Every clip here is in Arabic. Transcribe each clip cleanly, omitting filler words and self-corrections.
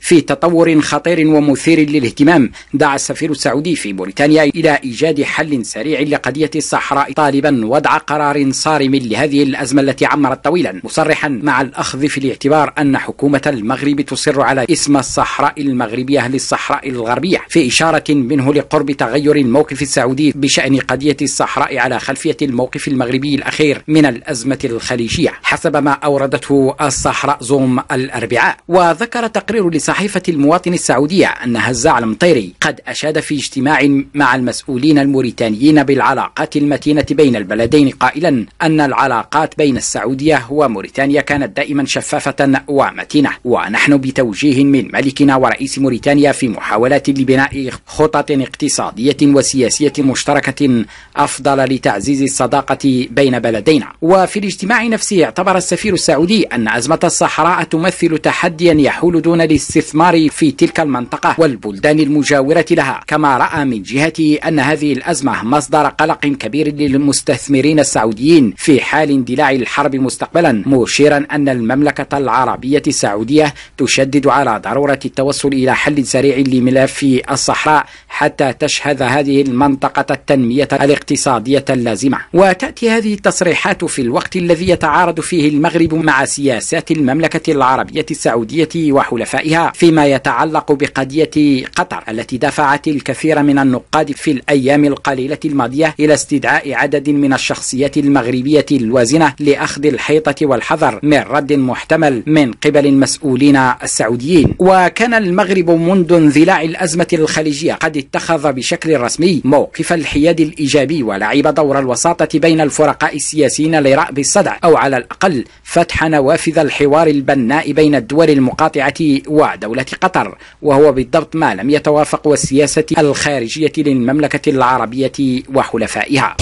في تطور خطير ومثير للاهتمام، دعا السفير السعودي في موريتانيا إلى إيجاد حل سريع لقضية الصحراء، طالبا وضع قرار صارم لهذه الأزمة التي عمرت طويلا، مصرحا مع الأخذ في الاعتبار أن حكومة المغرب تصر على اسم الصحراء المغربية للصحراء الغربية، في إشارة منه لقرب تغير الموقف السعودي بشأن قضية الصحراء على خلفية الموقف المغربي الأخير من الأزمة الخليجية، حسب ما أوردته الصحراء زوم الأربعاء. وذكر تقرير صحيفة المواطن السعودية أن هزاع المطيري قد أشاد في اجتماع مع المسؤولين الموريتانيين بالعلاقات المتينة بين البلدين، قائلا أن العلاقات بين السعودية وموريتانيا كانت دائما شفافة ومتينة، ونحن بتوجيه من ملكنا ورئيس موريتانيا في محاولات لبناء خطط اقتصادية وسياسية مشتركة أفضل لتعزيز الصداقة بين بلدينا. وفي الاجتماع نفسه اعتبر السفير السعودي أن أزمة الصحراء تمثل تحديا يحول دون الاستثمار في تلك المنطقة والبلدان المجاورة لها، كما رأى من جهته أن هذه الأزمة مصدر قلق كبير للمستثمرين السعوديين في حال اندلاع الحرب مستقبلا، مشيرا أن المملكة العربية السعودية تشدد على ضرورة التوصل إلى حل سريع لملف الصحراء حتى تشهد هذه المنطقة التنمية الاقتصادية اللازمة. وتأتي هذه التصريحات في الوقت الذي يتعارض فيه المغرب مع سياسات المملكة العربية السعودية وحلفائها فيما يتعلق بقضية قطر، التي دفعت الكثير من النقاد في الأيام القليلة الماضية إلى استدعاء عدد من الشخصيات المغربية الوازنة لأخذ الحيطة والحذر من رد محتمل من قبل المسؤولين السعوديين. وكان المغرب منذ اندلاع الأزمة الخليجية قد اتخذ بشكل رسمي موقف الحياد الإيجابي ولعب دور الوساطة بين الفرقاء السياسيين لرأب الصدع، أو على الأقل فتح نوافذ الحوار البناء بين الدول المقاطعة ودولة قطر، وهو بالضبط ما لم يتوافق والسياسة الخارجية للمملكة العربية وحلفائها.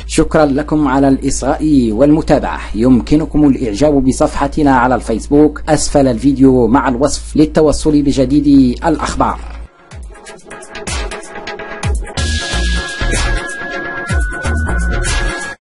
شكرا لكم على الإصغاء والمتابعة. يمكنكم الإعجاب بصفحتنا على الفيسبوك أسفل الفيديو مع الوصف للتوصل بجديد الأخبار.